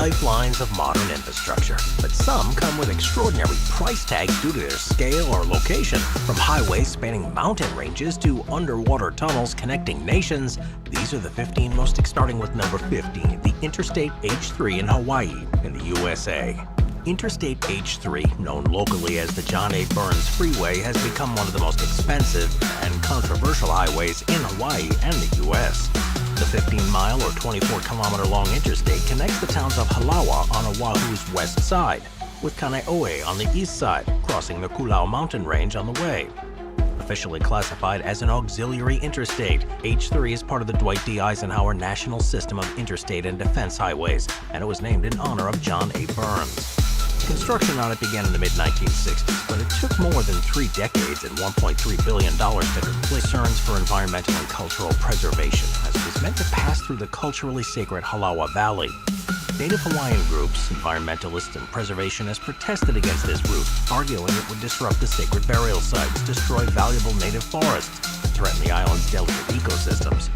lifelines of modern infrastructure, but some come with extraordinary price tags due to their scale or location. From highways spanning mountain ranges to underwater tunnels connecting nations, these are the 15 most starting with number 15, the Interstate H3 in Hawaii, in the USA. Interstate H3, known locally as the John A. Burns Freeway, has become one of the most expensive and controversial highways in Hawaii and the U.S. The 15-mile or 24-kilometer-long interstate connects the towns of Halawa on Oahu's west side, with Kaneohe on the east side, crossing the Kūlau mountain range on the way. Officially classified as an auxiliary interstate, H3 is part of the Dwight D. Eisenhower National System of Interstate and Defense Highways, and it was named in honor of John A. Burns. Construction on it began in the mid-1960s, but it took more than 3 decades and $1.3 billion to complete. Concerns for environmental and cultural preservation, as it was meant to pass through the culturally sacred Halawa Valley. Native Hawaiian groups, environmentalists, and preservationists protested against this route, arguing it would disrupt the sacred burial sites, destroy valuable native forests, and threaten the island's delicate ecosystems.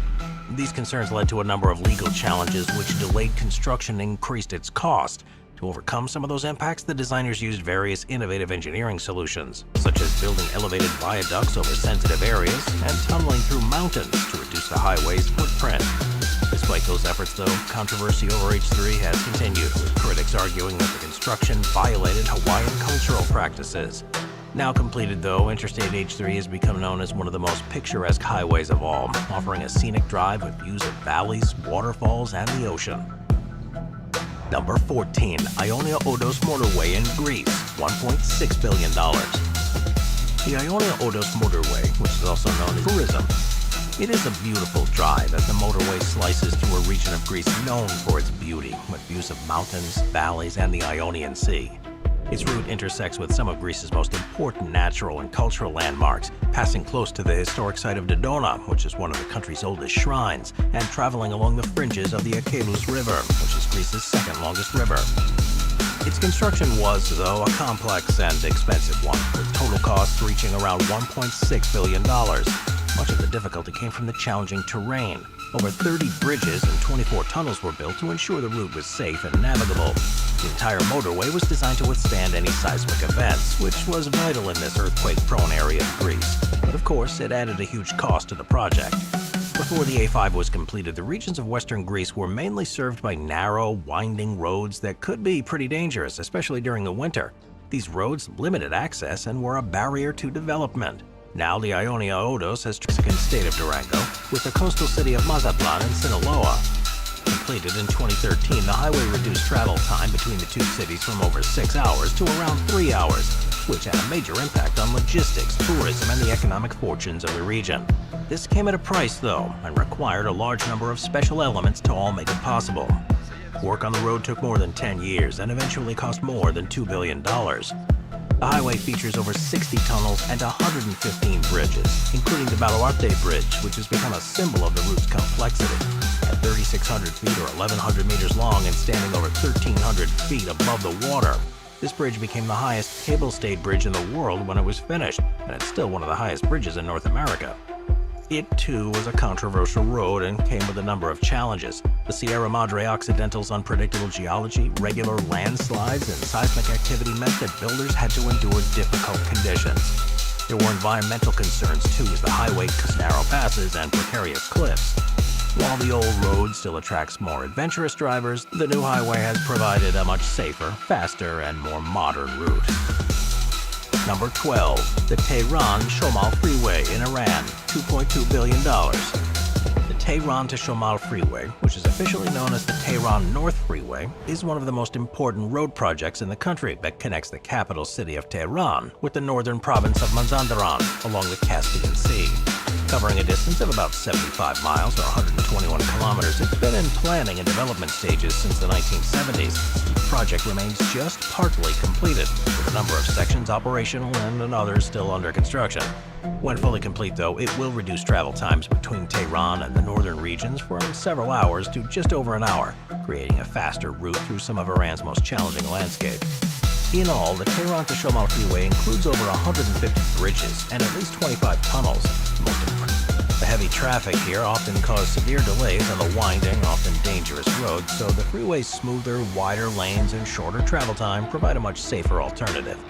These concerns led to a number of legal challenges which delayed construction and increased its cost. To overcome some of those impacts, the designers used various innovative engineering solutions, such as building elevated viaducts over sensitive areas and tunneling through mountains to reduce the highway's footprint. Despite those efforts, though, controversy over H3 has continued, with critics arguing that the construction violated Hawaiian cultural practices. Now completed, though, Interstate H3 has become known as one of the most picturesque highways of all, offering a scenic drive with views of valleys, waterfalls, and the ocean. Number 14, Ionia-Odos Motorway in Greece, $1.6 billion. The Ionia-Odos Motorway, which is also known as tourism, it is a beautiful drive as the motorway slices through a region of Greece known for its beauty, with views of mountains, valleys, and the Ionian Sea. Its route intersects with some of Greece's most important natural and cultural landmarks, passing close to the historic site of Dodona, which is one of the country's oldest shrines, and traveling along the fringes of the Achelous River, which is Greece's second longest river. Its construction was, though, a complex and expensive one, with total costs reaching around $1.6 billion. Much of the difficulty came from the challenging terrain. Over 30 bridges and 24 tunnels were built to ensure the route was safe and navigable. The entire motorway was designed to withstand any seismic events, which was vital in this earthquake-prone area of Greece. But of course, it added a huge cost to the project. Before the A5 was completed, the regions of western Greece were mainly served by narrow, winding roads that could be pretty dangerous, especially during the winter. These roads limited access and were a barrier to development. Now the Ionia-Odos has the Mexican state of Durango, with the coastal city of Mazatlan and Sinaloa. Completed in 2013, the highway reduced travel time between the two cities from over 6 hours to around 3 hours, which had a major impact on logistics, tourism, and the economic fortunes of the region. This came at a price, though, and required a large number of special elements to all make it possible. Work on the road took more than 10 years and eventually cost more than $2 billion. The highway features over 60 tunnels and 115 bridges, including the Baluarte Bridge, which has become a symbol of the route's complexity. At 3,600 feet or 1,100 meters long and standing over 1,300 feet above the water, this bridge became the highest cable-stayed bridge in the world when it was finished, and it's still one of the highest bridges in North America. It, too, was a controversial road and came with a number of challenges. The Sierra Madre Occidental's unpredictable geology, regular landslides, and seismic activity meant that builders had to endure difficult conditions. There were environmental concerns, too, as the highway cuts narrow passes and precarious cliffs. While the old road still attracts more adventurous drivers, the new highway has provided a much safer, faster, and more modern route. Number 12, the Tehran-Shomal Freeway in Iran, $2.2 billion. The Tehran to Shomal Freeway, which is officially known as the Tehran North Freeway, is one of the most important road projects in the country that connects the capital city of Tehran with the northern province of Mazandaran along the Caspian Sea. Covering a distance of about 75 miles or 121 kilometers, it's been in planning and development stages since the 1970s. The project remains just partly completed, with a number of sections operational and others still under construction. When fully complete, though, it will reduce travel times between Tehran and the northern regions from several hours to just over an hour, creating a faster route through some of Iran's most challenging landscape. In all, the Tehran to Shomal Freeway includes over 150 bridges and at least 25 tunnels. The heavy traffic here often cause severe delays on the winding, often dangerous roads, so the freeway's smoother, wider lanes and shorter travel time provide a much safer alternative.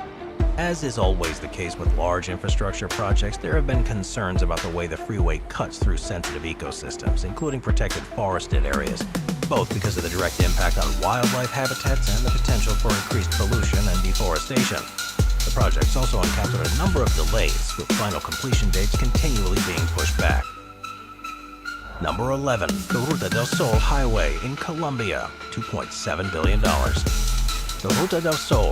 As is always the case with large infrastructure projects, there have been concerns about the way the freeway cuts through sensitive ecosystems, including protected forested areas, both because of the direct impact on wildlife habitats and the potential for increased pollution and deforestation. The project's also encountered a number of delays, with final completion dates continually being pushed back. Number 11. The Ruta del Sol Highway in Colombia, $2.7 billion. The Ruta del Sol,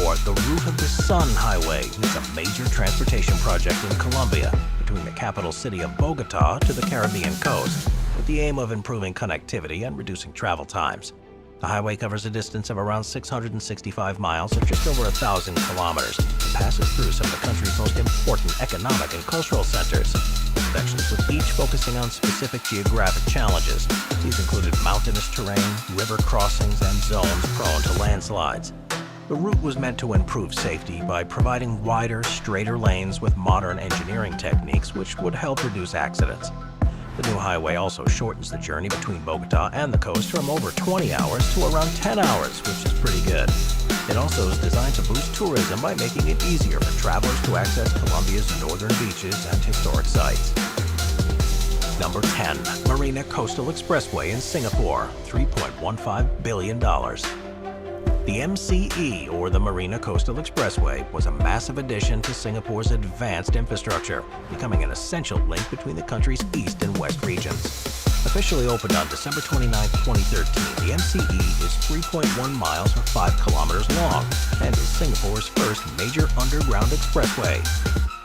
or the Route of the Sun Highway, is a major transportation project in Colombia between the capital city of Bogota to the Caribbean coast, with the aim of improving connectivity and reducing travel times. The highway covers a distance of around 665 miles or just over 1,000 kilometers and passes through some of the country's most important economic and cultural centers. Sections with each focusing on specific geographic challenges. These included mountainous terrain, river crossings, and zones prone to landslides. The route was meant to improve safety by providing wider, straighter lanes with modern engineering techniques which would help reduce accidents. The new highway also shortens the journey between Bogota and the coast from over 20 hours to around 10 hours, which is pretty good. It also is designed to boost tourism by making it easier for travelers to access Colombia's northern beaches and historic sites. Number 10. Marina Coastal Expressway in Singapore, $3.15 billion. The MCE, or the Marina Coastal Expressway, was a massive addition to Singapore's advanced infrastructure, becoming an essential link between the country's east and west regions. Officially opened on December 29, 2013, the MCE is 3.1 miles or 5 kilometers long and is Singapore's first major underground expressway.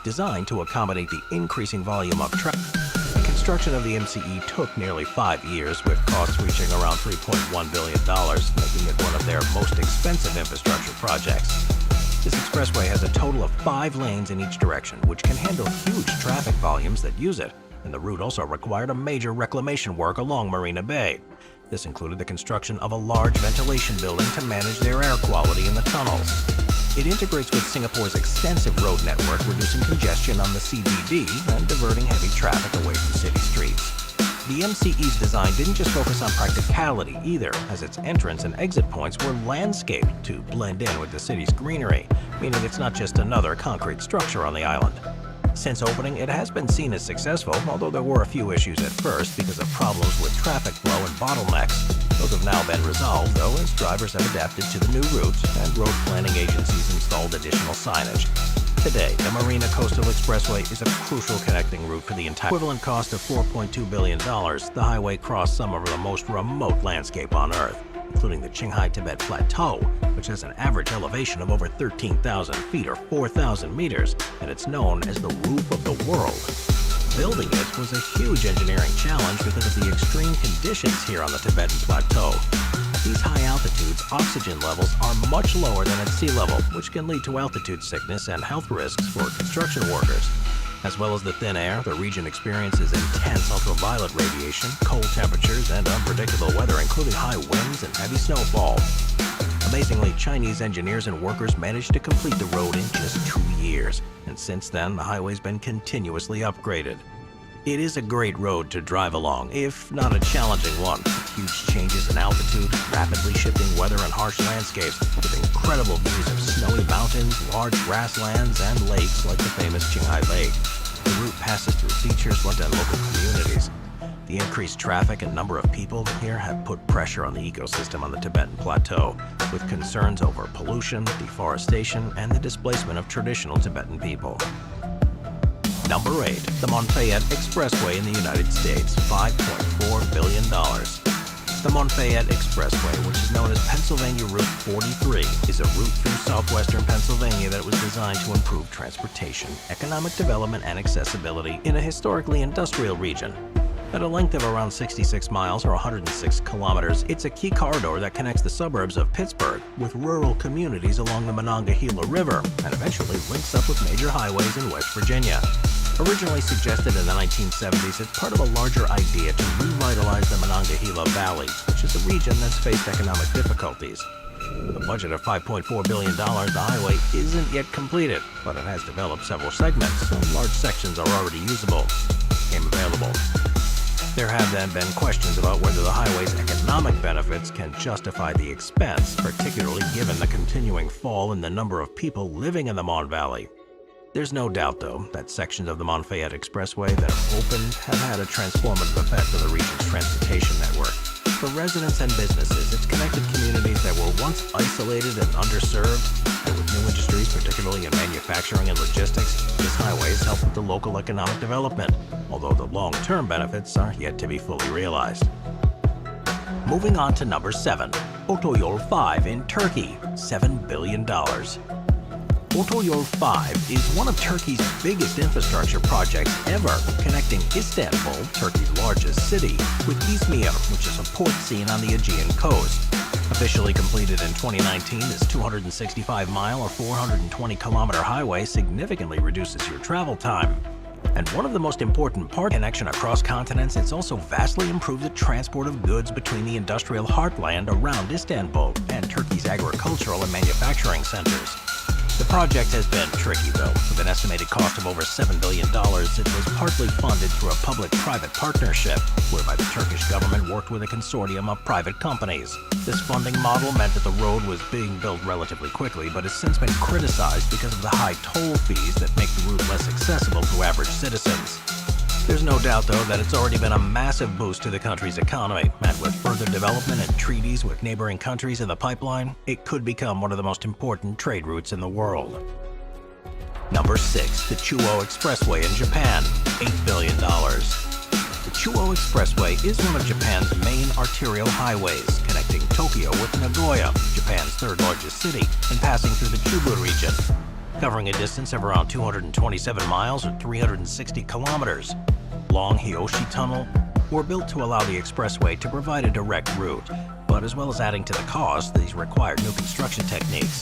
Designed to accommodate the increasing volume of traffic, the construction of the MCE took nearly 5 years, with costs reaching around $3.1 billion, making it one of their most expensive infrastructure projects. This expressway has a total of 5 lanes in each direction, which can handle huge traffic volumes that use it, and the route also required a major reclamation work along Marina Bay. This included the construction of a large ventilation building to manage their air quality in the tunnels. It integrates with Singapore's extensive road network, reducing congestion on the CBD and diverting heavy traffic away from city streets. The MCE's design didn't just focus on practicality either, as its entrance and exit points were landscaped to blend in with the city's greenery, meaning it's not just another concrete structure on the island. Since opening, it has been seen as successful, although there were a few issues at first because of problems with traffic flow and bottlenecks. Those have now been resolved, though, as drivers have adapted to the new routes and road planning agencies installed additional signage. Today, the Marina Coastal Expressway is a crucial connecting route for the entire equivalent cost of $4.2 billion. The highway crossed some of the most remote landscape on Earth, including the Qinghai-Tibet Plateau, which has an average elevation of over 13,000 feet or 4,000 meters, and it's known as the roof of the world. Building it was a huge engineering challenge because of the extreme conditions here on the Tibetan Plateau. At these high altitudes, oxygen levels are much lower than at sea level, which can lead to altitude sickness and health risks for construction workers. As well as the thin air, the region experiences intense ultraviolet radiation, cold temperatures, and unpredictable weather, including high winds and heavy snowfall. Amazingly, Chinese engineers and workers managed to complete the road in just 2 years, and since then, the highway's been continuously upgraded. It is a great road to drive along, if not a challenging one, with huge changes in altitude, rapidly shifting weather and harsh landscapes, with incredible views of snowy mountains, large grasslands, and lakes like the famous Qinghai Lake. The route passes through features and local communities. The increased traffic and number of people here have put pressure on the ecosystem on the Tibetan Plateau, with concerns over pollution, deforestation, and the displacement of traditional Tibetan people. Number 8. The Montfayet Expressway in the United States, $5.4 billion. The Montfayet Expressway, which is known as Pennsylvania Route 43, is a route through southwestern Pennsylvania that was designed to improve transportation, economic development, and accessibility in a historically industrial region. At a length of around 66 miles or 106 kilometers, it's a key corridor that connects the suburbs of Pittsburgh with rural communities along the Monongahela River and eventually links up with major highways in West Virginia. Originally suggested in the 1970s, it's part of a larger idea to revitalize the Monongahela Valley, which is a region that's faced economic difficulties. With a budget of $5.4 billion, the highway isn't yet completed, but it has developed several segments, and large sections are already usable. Became available There have then been questions about whether the highway's economic benefits can justify the expense, particularly given the continuing fall in the number of people living in the Mon Valley. There's no doubt, though, that sections of the Montfayette Expressway that have opened have had a transformative effect on the region's transportation network. For residents and businesses, it's connected communities that were once isolated and underserved, and with new industries, particularly in manufacturing and logistics, this highway has helped with the local economic development, although the long-term benefits are yet to be fully realized. Moving on to number 7, Otoyol 5 in Turkey, $7 billion. Otoyol 5 is one of Turkey's biggest infrastructure projects ever, connecting Istanbul, Turkey's largest city, with Izmir, which is a port seen on the Aegean coast. Officially completed in 2019, this 265-mile or 420-kilometer highway significantly reduces your travel time. And one of the most important parts of connection across continents, it's also vastly improved the transport of goods between the industrial heartland around Istanbul and Turkey's agricultural and manufacturing centers. The project has been tricky, though. With an estimated cost of over $7 billion, it was partly funded through a public-private partnership, whereby the Turkish government worked with a consortium of private companies. This funding model meant that the road was being built relatively quickly, but has since been criticized because of the high toll fees that make the route less accessible to average citizens. There's no doubt, though, that it's already been a massive boost to the country's economy, and with further development and treaties with neighboring countries in the pipeline, it could become one of the most important trade routes in the world. Number 6, the Chuo Expressway in Japan, $8 billion. The Chuo Expressway is one of Japan's main arterial highways, connecting Tokyo with Nagoya, Japan's third largest city, and passing through the Chubu region. Covering a distance of around 227 miles or 360 kilometers. Long Hiyoshi Tunnel were built to allow the expressway to provide a direct route, but as well as adding to the cost, these required new construction techniques.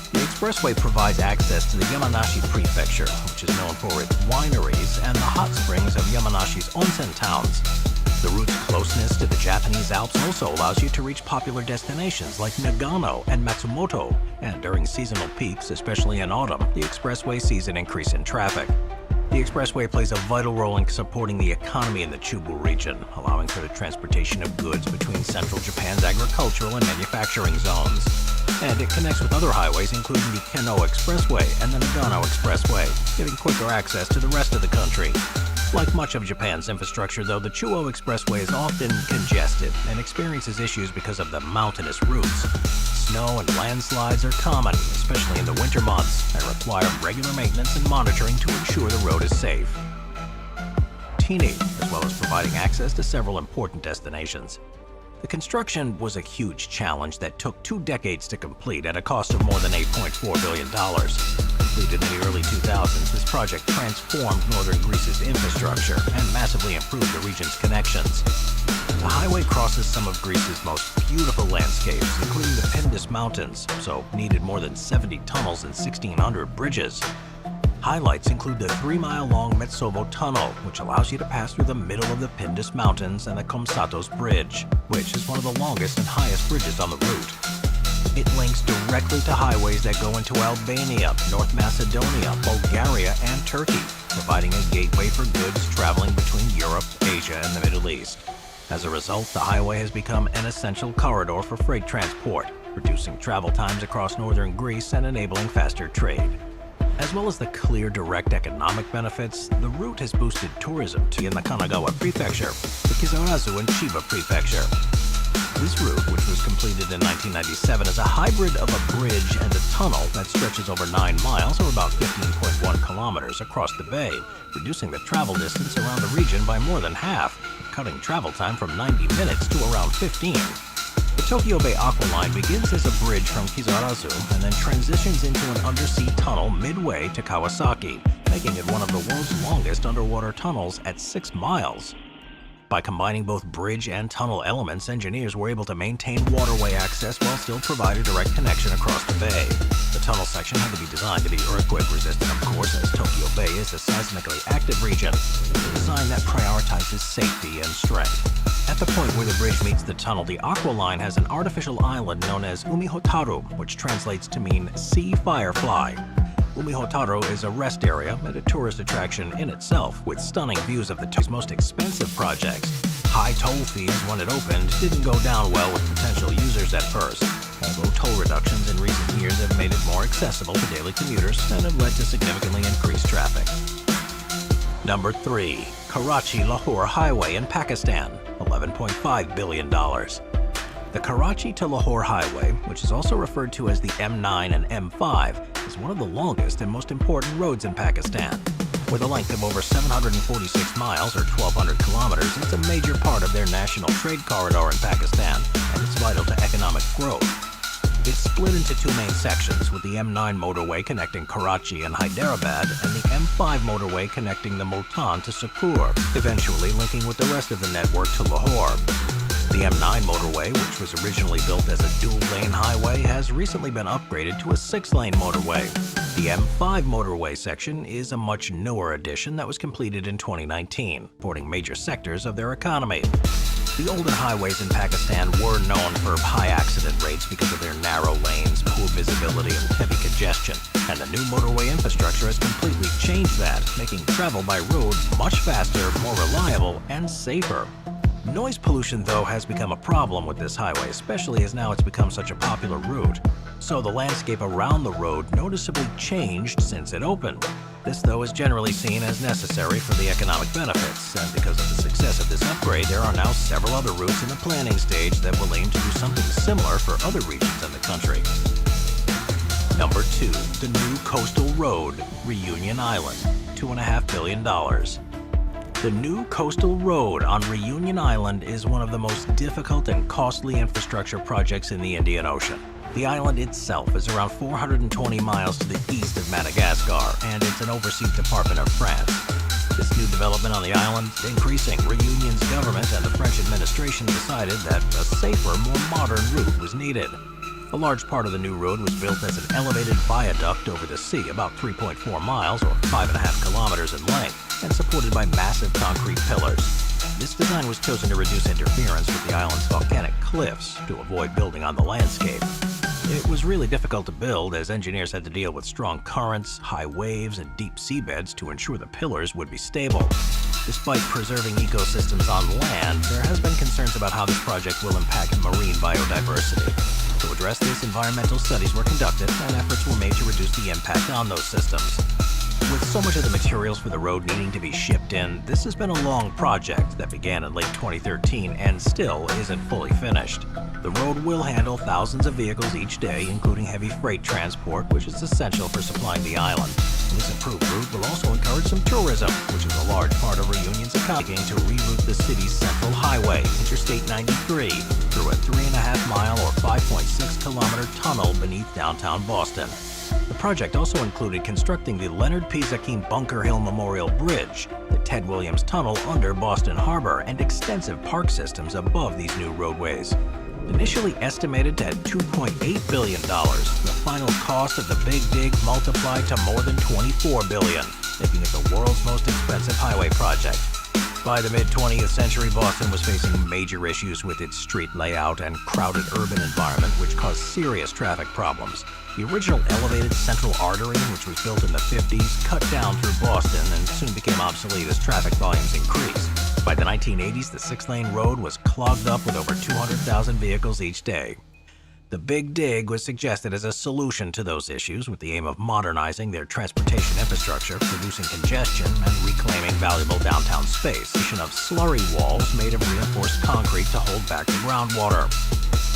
The expressway provides access to the Yamanashi Prefecture, which is known for its wineries and the hot springs of Yamanashi's onsen towns. The route's closeness to the Japanese Alps also allows you to reach popular destinations like Nagano and Matsumoto, and during seasonal peaks, especially in autumn, the expressway sees an increase in traffic. The expressway plays a vital role in supporting the economy in the Chubu region, allowing for the transportation of goods between central Japan's agricultural and manufacturing zones. And it connects with other highways, including the Keno Expressway and the Nagano Expressway, giving quicker access to the rest of the country. Like much of Japan's infrastructure, though, the Chuo Expressway is often congested and experiences issues because of the mountainous routes. Snow and landslides are common, especially in the winter months, and require regular maintenance and monitoring to ensure the road is safe. Teeny, as well as providing access to several important destinations. The construction was a huge challenge that took 2 decades to complete at a cost of more than $8.4 billion. Completed in the early 2000s, this project transformed northern Greece's infrastructure and massively improved the region's connections. The highway crosses some of Greece's most beautiful landscapes, including the Pindus Mountains, so needed more than 70 tunnels and 1,600 bridges. Highlights include the 3-mile-long Metsovo Tunnel, which allows you to pass through the middle of the Pindus Mountains, and the Komsatos Bridge, which is one of the longest and highest bridges on the route. It links directly to highways that go into Albania, North Macedonia, Bulgaria, and Turkey, providing a gateway for goods traveling between Europe, Asia, and the Middle East. As a result, the highway has become an essential corridor for freight transport, reducing travel times across northern Greece and enabling faster trade. As well as the clear direct economic benefits, the route has boosted tourism in the Kanagawa Prefecture, the Kisarazu and Chiba Prefecture. This route, which was completed in 1997, is a hybrid of a bridge and a tunnel that stretches over 9 miles or about 15.1 kilometers across the bay, reducing the travel distance around the region by more than half, cutting travel time from 90 minutes to around 15. The Tokyo Bay Aqua Line begins as a bridge from Kisarazu and then transitions into an undersea tunnel midway to Kawasaki, making it one of the world's longest underwater tunnels at 6 miles. By combining both bridge and tunnel elements, engineers were able to maintain waterway access while still provide a direct connection across the bay. The tunnel section had to be designed to be earthquake resistant, of course, as Tokyo Bay is a seismically active region, a design that prioritizes safety and strength. At the point where the bridge meets the tunnel, the Aqua Line has an artificial island known as Umi Hotaru, which translates to mean Sea Firefly. Umihotaro is a rest area and a tourist attraction in itself, with stunning views of the two's most expensive projects. High toll fees when it opened didn't go down well with potential users at first, although toll reductions in recent years have made it more accessible to daily commuters and have led to significantly increased traffic. Number 3. Karachi-Lahore Highway in Pakistan, $11.5 billion. The Karachi to Lahore Highway, which is also referred to as the M9 and M5, is one of the longest and most important roads in Pakistan. With a length of over 746 miles or 1,200 kilometers, it's a major part of their national trade corridor in Pakistan, and it's vital to economic growth. It's split into two main sections, with the M9 motorway connecting Karachi and Hyderabad and the M5 motorway connecting the Multan to Sukkur, eventually linking with the rest of the network to Lahore. The M9 motorway, which was originally built as a dual-lane highway, has recently been upgraded to a 6-lane motorway. The M5 motorway section is a much newer addition that was completed in 2019, supporting major sectors of their economy. The older highways in Pakistan were known for high accident rates because of their narrow lanes, poor visibility, and heavy congestion, and the new motorway infrastructure has completely changed that, making travel by road much faster, more reliable, and safer. Noise pollution, though, has become a problem with this highway, especially as now it's become such a popular route. So the landscape around the road noticeably changed since it opened. This, though, is generally seen as necessary for the economic benefits, and because of the success of this upgrade, there are now several other routes in the planning stage that will aim to do something similar for other regions in the country. Number 2. The new coastal road, Reunion Island, $2.5 billion. The new coastal road on Reunion Island is one of the most difficult and costly infrastructure projects in the Indian Ocean. The island itself is around 420 miles to the east of Madagascar, and it's an overseas department of France. This new development on the island is increasing. Reunion's government and the French administration decided that a safer, more modern route was needed. A large part of the new road was built as an elevated viaduct over the sea, about 3.4 miles or 5.5 kilometers in length, and supported by massive concrete pillars. This design was chosen to reduce interference with the island's volcanic cliffs to avoid building on the landscape. It was really difficult to build, as engineers had to deal with strong currents, high waves, and deep seabeds to ensure the pillars would be stable. Despite preserving ecosystems on land, there has been concerns about how this project will impact marine biodiversity. To address this, environmental studies were conducted and efforts were made to reduce the impact on those systems. With so much of the materials for the road needing to be shipped in, this has been a long project that began in late 2013 and still isn't fully finished. The road will handle thousands of vehicles each day, including heavy freight transport, which is essential for supplying the island. This improved route will also encourage some tourism, which is a large part of Reunion's economy, to reroute the city's central highway, Interstate 93, through a 3.5-mile or 5.6-kilometer tunnel beneath downtown Boston. The project also included constructing the Leonard P. Zakim Bunker Hill Memorial Bridge, the Ted Williams Tunnel under Boston Harbor, and extensive park systems above these new roadways. Initially estimated at $2.8 billion, the final cost of the Big Dig multiplied to more than $24 billion, making it the world's most expensive highway project. By the mid-20th century, Boston was facing major issues with its street layout and crowded urban environment, which caused serious traffic problems. The original elevated central artery, which was built in the 50s, cut down through Boston and soon became obsolete as traffic volumes increased. By the 1980s, the 6-lane road was clogged up with over 200,000 vehicles each day. The Big Dig was suggested as a solution to those issues, with the aim of modernizing their transportation infrastructure, reducing congestion, and reclaiming valuable downtown space. Of slurry walls made of reinforced concrete to hold back the groundwater.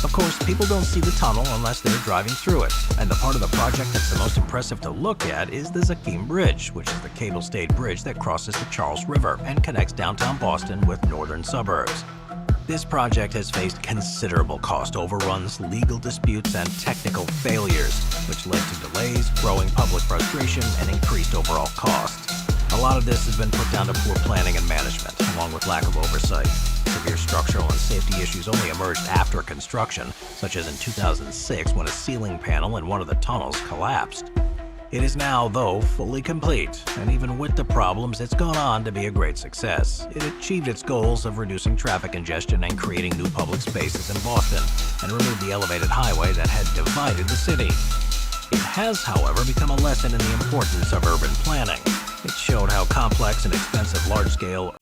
Of course, people don't see the tunnel unless they're driving through it, and the part of the project that's the most impressive to look at is the Zakim Bridge, which is the cable-stayed bridge that crosses the Charles River and connects downtown Boston with northern suburbs. This project has faced considerable cost overruns, legal disputes, and technical failures, which led to delays, growing public frustration, and increased overall costs. A lot of this has been put down to poor planning and management, along with lack of oversight. Severe structural and safety issues only emerged after construction, such as in 2006 when a ceiling panel in one of the tunnels collapsed. It is now, though, fully complete, and even with the problems, it's gone on to be a great success. It achieved its goals of reducing traffic congestion and creating new public spaces in Boston, and removed the elevated highway that had divided the city. It has, however, become a lesson in the importance of urban planning. It showed how complex and expensive large-scale